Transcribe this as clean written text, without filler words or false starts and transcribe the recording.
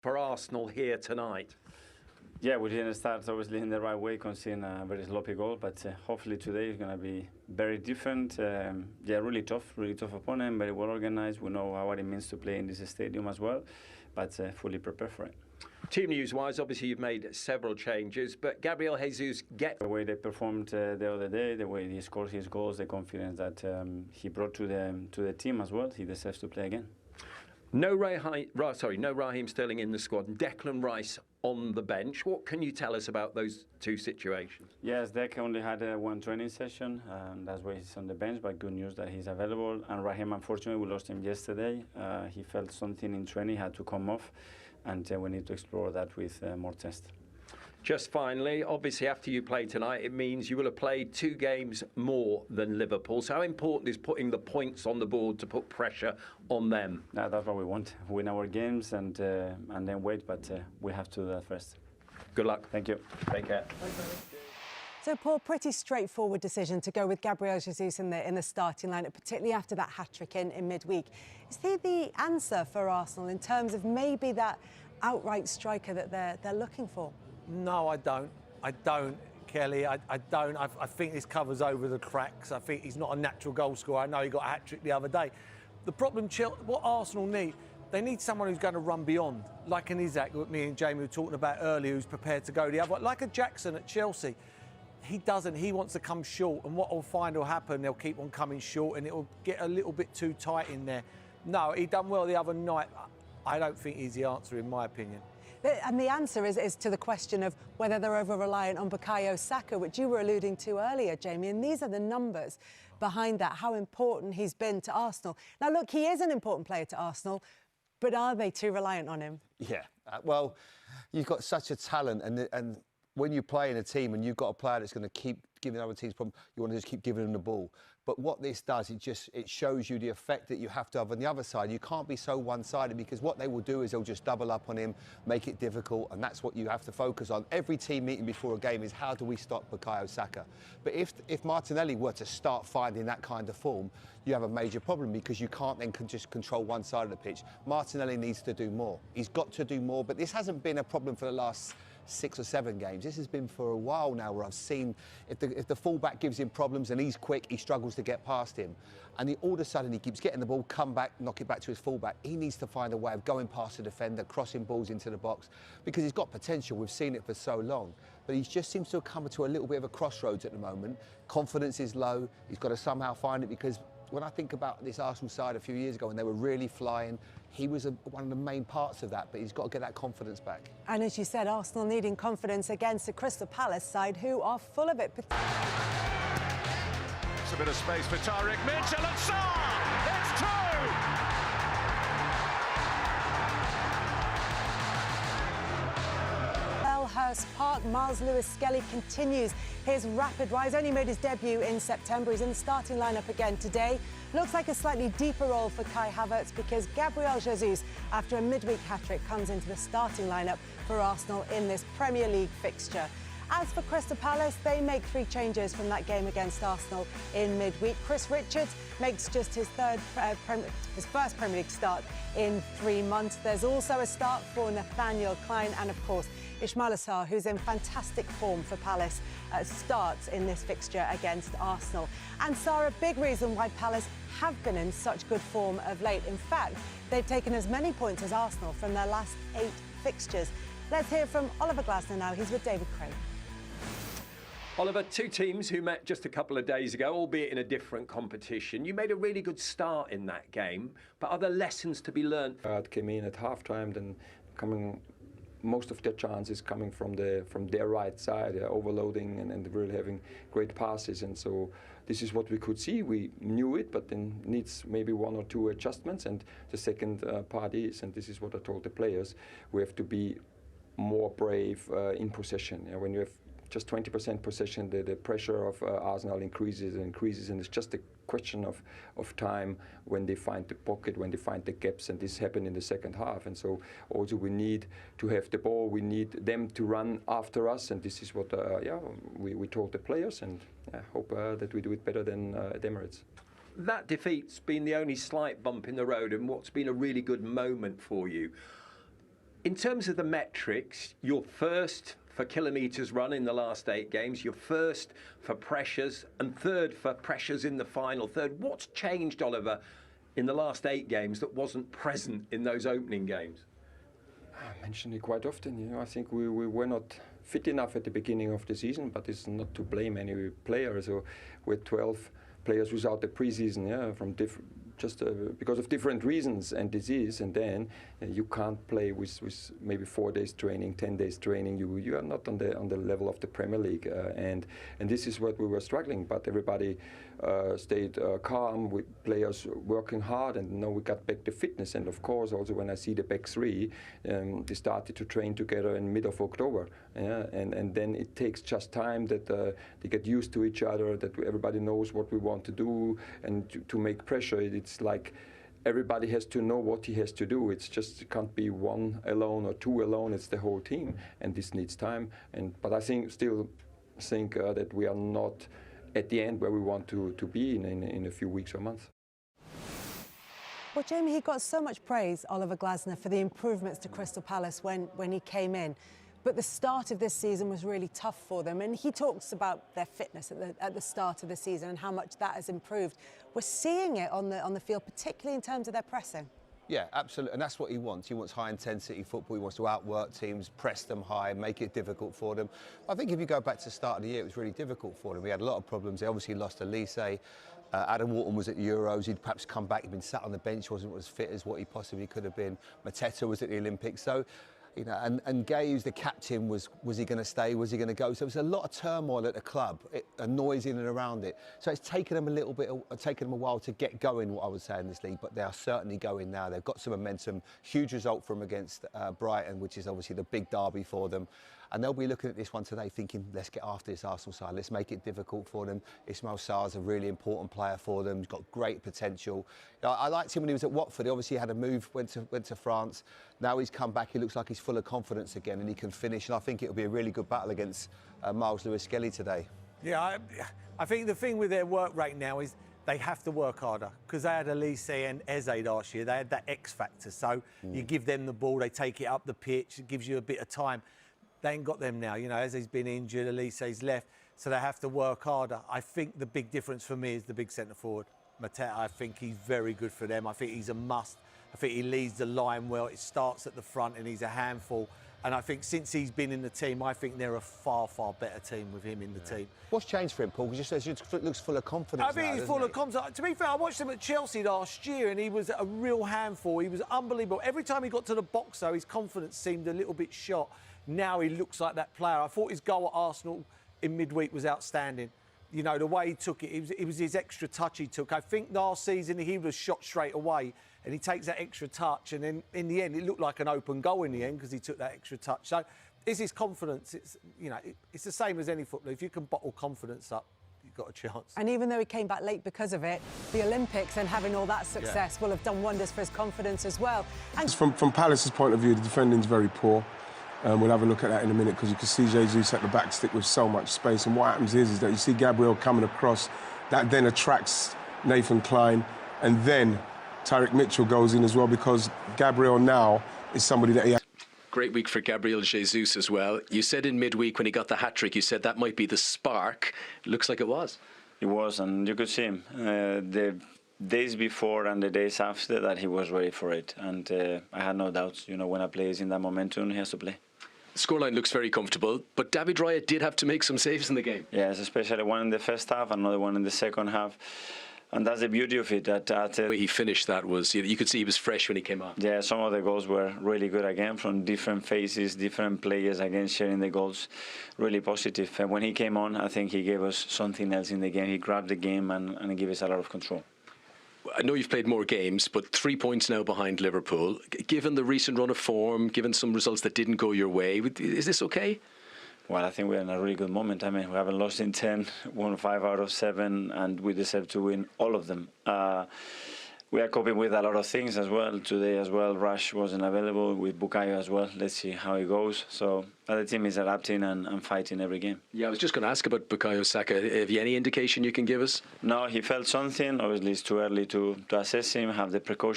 for Arsenal here tonight? Yeah, we didn't start obviously in the right way, conceding a very sloppy goal, but hopefully today is going to be very different. Yeah, really tough opponent, very well organized. We know what it means to play in this stadium as well, but fully prepared for it. Team news-wise, obviously you've made several changes, but Gabriel Jesus the way they performed the other day, the way he scored his goals, the confidence that he brought to the team as well, he deserves to play again. No Raheem Sterling in the squad, and Declan Rice on the bench. What can you tell us about those two situations? Yes, Dec only had one training session, and that's why he's on the bench, but good news that he's available. And Raheem, unfortunately, we lost him yesterday. He felt something in training, had to come off, and we need to explore that with more tests. Just finally, obviously after you play tonight, it means you will have played 2 games more than Liverpool. So how important is putting the points on the board to put pressure on them? That's what we want, win our games and then wait, but we have to do that first. Good luck. Thank you. Take care. So, Paul, pretty straightforward decision to go with Gabriel Jesus in the starting lineup, particularly after that hat-trick in midweek. Is he the answer for Arsenal in terms of maybe that outright striker that they're looking for? No, I don't. I don't, Kelly. I don't. I think this covers over the cracks. I think he's not a natural goal scorer. I know he got a hat-trick the other day. The problem, what Arsenal need, they need someone who's going to run beyond, like an Isaac, that me and Jamie were talking about earlier, who's prepared to go the other way, like a Jackson at Chelsea. He doesn't. He wants to come short, and what will find will happen, they'll keep on coming short, and it will get a little bit too tight in there. No, he done well the other night. I don't think he's the answer, in my opinion. And the answer is to the question of whether they're over-reliant on Bukayo Saka, which you were alluding to earlier, Jamie, and these are the numbers behind that, how important he's been to Arsenal. Now, look, he is an important player to Arsenal, but are they too reliant on him? Yeah, well, you've got such a talent, and when you play in a team and you've got a player that's going to keep giving other teams problems, you want to just keep giving them the ball. But what this does, it shows you the effect that you have to have on the other side. You can't be so one-sided, because what they will do is they'll just double up on him, make it difficult, and that's what you have to focus on. Every team meeting before a game is how do we stop Bukayo Saka? But if Martinelli were to start finding that kind of form, you have a major problem, because you can't then just control one side of the pitch. Martinelli needs to do more. He's got to do more, but this hasn't been a problem for the last 6 or 7 games. This has been for a while now, where I've seen if the fullback gives him problems and he's quick, he struggles to get past him. And all of a sudden he keeps getting the ball, come back, knock it back to his fullback. He needs to find a way of going past the defender, crossing balls into the box, because he's got potential. We've seen it for so long. But he just seems to have come to a little bit of a crossroads at the moment. Confidence is low. He's got to somehow find it, because when I think about this Arsenal side a few years ago when they were really flying, he was one of the main parts of that, but he's got to get that confidence back. And as you said, Arsenal needing confidence against the Crystal Palace side, who are full of it. It's a bit of space for Tyrick Mitchell, and Sarr! It's 2! Selhurst Park, Miles Lewis-Skelly continues his rapid rise. Only made his debut in September. He's in the starting lineup again today. Looks like a slightly deeper role for Kai Havertz, because Gabriel Jesus, after a midweek hat-trick, comes into the starting lineup for Arsenal in this Premier League fixture. As for Crystal Palace, they make 3 changes from that game against Arsenal in midweek. Chris Richards makes just his first Premier League start in 3 months. There's also a start for Nathaniel Klein, and of course Ismail Assar, who's in fantastic form for Palace, starts in this fixture against Arsenal. And Sarah, a big reason why Palace have been in such good form of late. In fact, they've taken as many points as Arsenal from their last 8 fixtures. Let's hear from Oliver Glasner now. He's with David Crane. Oliver, 2 teams who met just a couple of days ago, albeit in a different competition. You made a really good start in that game, but are there lessons to be learned? It came in at half-time, then most of their chances coming from their right side, they're overloading and really having great passes, and so this is what we could see. We knew it, but then needs maybe 1 or 2 adjustments, and the second part is, and this is what I told the players, we have to be more brave in possession. When you have just 20% possession, the pressure of Arsenal increases, and it's just a question of time when they find the pocket, when they find the gaps, and this happened in the second half. And so also we need to have the ball, we need them to run after us, and this is what we told the players, and I hope that we do it better than at Emirates. That defeat's been the only slight bump in the road, and what's been a really good moment for you. In terms of the metrics, you're first for kilometres run in the last 8 games, you're first for pressures and third for pressures in the final third. What's changed, Oliver, in the last 8 games that wasn't present in those opening games? I mention it quite often. You know, I think we were not fit enough at the beginning of the season, but it's not to blame any player. So we're 12 players without the preseason, yeah, from because of different reasons and disease, and then you can't play with maybe 4 days training, 10 days training. You are not on the level of the Premier League, and this is what we were struggling. But everybody stayed calm, with players working hard, and now we got back the fitness. And of course, also when I see the back three, they started to train together in mid of October, yeah? and then it takes just time that they get used to each other, that everybody knows what we want to do, and to make pressure. It's like everybody has to know what he has to do. It can't be one alone or two alone. It's the whole team, and this needs time. But I still think that we are not at the end where we want to be in a few weeks or months. Well, Jamie, he got so much praise, Oliver Glasner, for the improvements to Crystal Palace when he came in. But the start of this season was really tough for them. And he talks about their fitness at the start of the season and how much that has improved. We're seeing it on the field, particularly in terms of their pressing. Yeah, absolutely, and that's what he wants. He wants high-intensity football. He wants to outwork teams, press them high, make it difficult for them. I think if you go back to the start of the year, it was really difficult for them. We had a lot of problems. They obviously lost Elise. Adam Wharton was at the Euros. He'd perhaps come back. He'd been sat on the bench, wasn't as fit as what he possibly could have been. Mateta was at the Olympics. So, you know, and Gay, who's the captain, was he going to stay? Was he going to go? So there was a lot of turmoil at the club, a noise in and around it. So it's taken them a while to get going, what I would say, in this league, but they are certainly going now. They've got some momentum. Huge result from against Brighton, which is obviously the big derby for them. And they'll be looking at this one today thinking, let's get after this Arsenal side. Let's make it difficult for them. Ismail Sarr's a really important player for them. He's got great potential. You know, I liked him when he was at Watford. He obviously had a move, went to France. Now he's come back. He looks like he's full of confidence again and he can finish. And I think it'll be a really good battle against Miles Lewis-Skelly today. Yeah, I think the thing with their work rate now is they have to work harder because they had Elise and Eze last year. They had that X factor. So you give them the ball, they take it up the pitch. It gives you a bit of time. They ain't got them now. You know, Eze's been injured, Elise's left, so they have to work harder. I think the big difference for me is the big centre forward, Mateta. I think he's very good for them. I think he's a must. I think he leads the line well. It starts at the front and he's a handful. And I think since he's been in the team, I think they're a far, far better team with him in the team. What's changed for him, Paul? Because he just looks full of confidence. I think he's full of confidence. To be fair, I watched him at Chelsea last year and he was a real handful. He was unbelievable. Every time he got to the box, though, his confidence seemed a little bit shot. Now he looks like that player. I thought his goal at Arsenal in midweek was outstanding. You know, the way he took it, it was his extra touch he took. I think last season he was shot straight away and he takes that extra touch and then in the end it looked like an open goal in the end because he took that extra touch. So it's his confidence. It's, you know, it's the same as any footballer. If you can bottle confidence up, you've got a chance. And even though he came back late because of it, the Olympics and having all that success will have done wonders for his confidence as well. And from Palace's point of view, the defending's very poor. We'll have a look at that in a minute because you can see Jesus at the back stick with so much space. And what happens is that you see Gabriel coming across, that then attracts Nathan Clyne, and then Tyrick Mitchell goes in as well because Gabriel now is somebody that he has. Great week for Gabriel Jesus as well. You said in midweek when he got the hat-trick, you said that might be the spark. Looks like it was. It was, and you could see him. The days before and the days after that, he was ready for it. And I had no doubts. You know, when a player is in that momentum, he has to play. Scoreline looks very comfortable, but David Raya did have to make some saves in the game. Yes, especially one in the first half, another one in the second half. And that's the beauty of it. That the way he finished that was, you could see he was fresh when he came on. Yeah, some of the goals were really good again from different faces, different players again sharing the goals. Really positive. And when he came on, I think he gave us something else in the game. He grabbed the game and gave us a lot of control. I know you've played more games, but 3 points now behind Liverpool. Given the recent run of form, given some results that didn't go your way, is this okay? Well, I think we're in a really good moment. I mean, we haven't lost in 10, won 5 out of 7, and we deserve to win all of them. We are coping with a lot of things as well. Today as well, Rush wasn't available, with Bukayo as well. Let's see how it goes. So the team is adapting and fighting every game. Yeah, I was just going to ask about Bukayo Saka. Have you any indication you can give us? No, he felt something. Obviously, it's too early to assess him, have the precaution.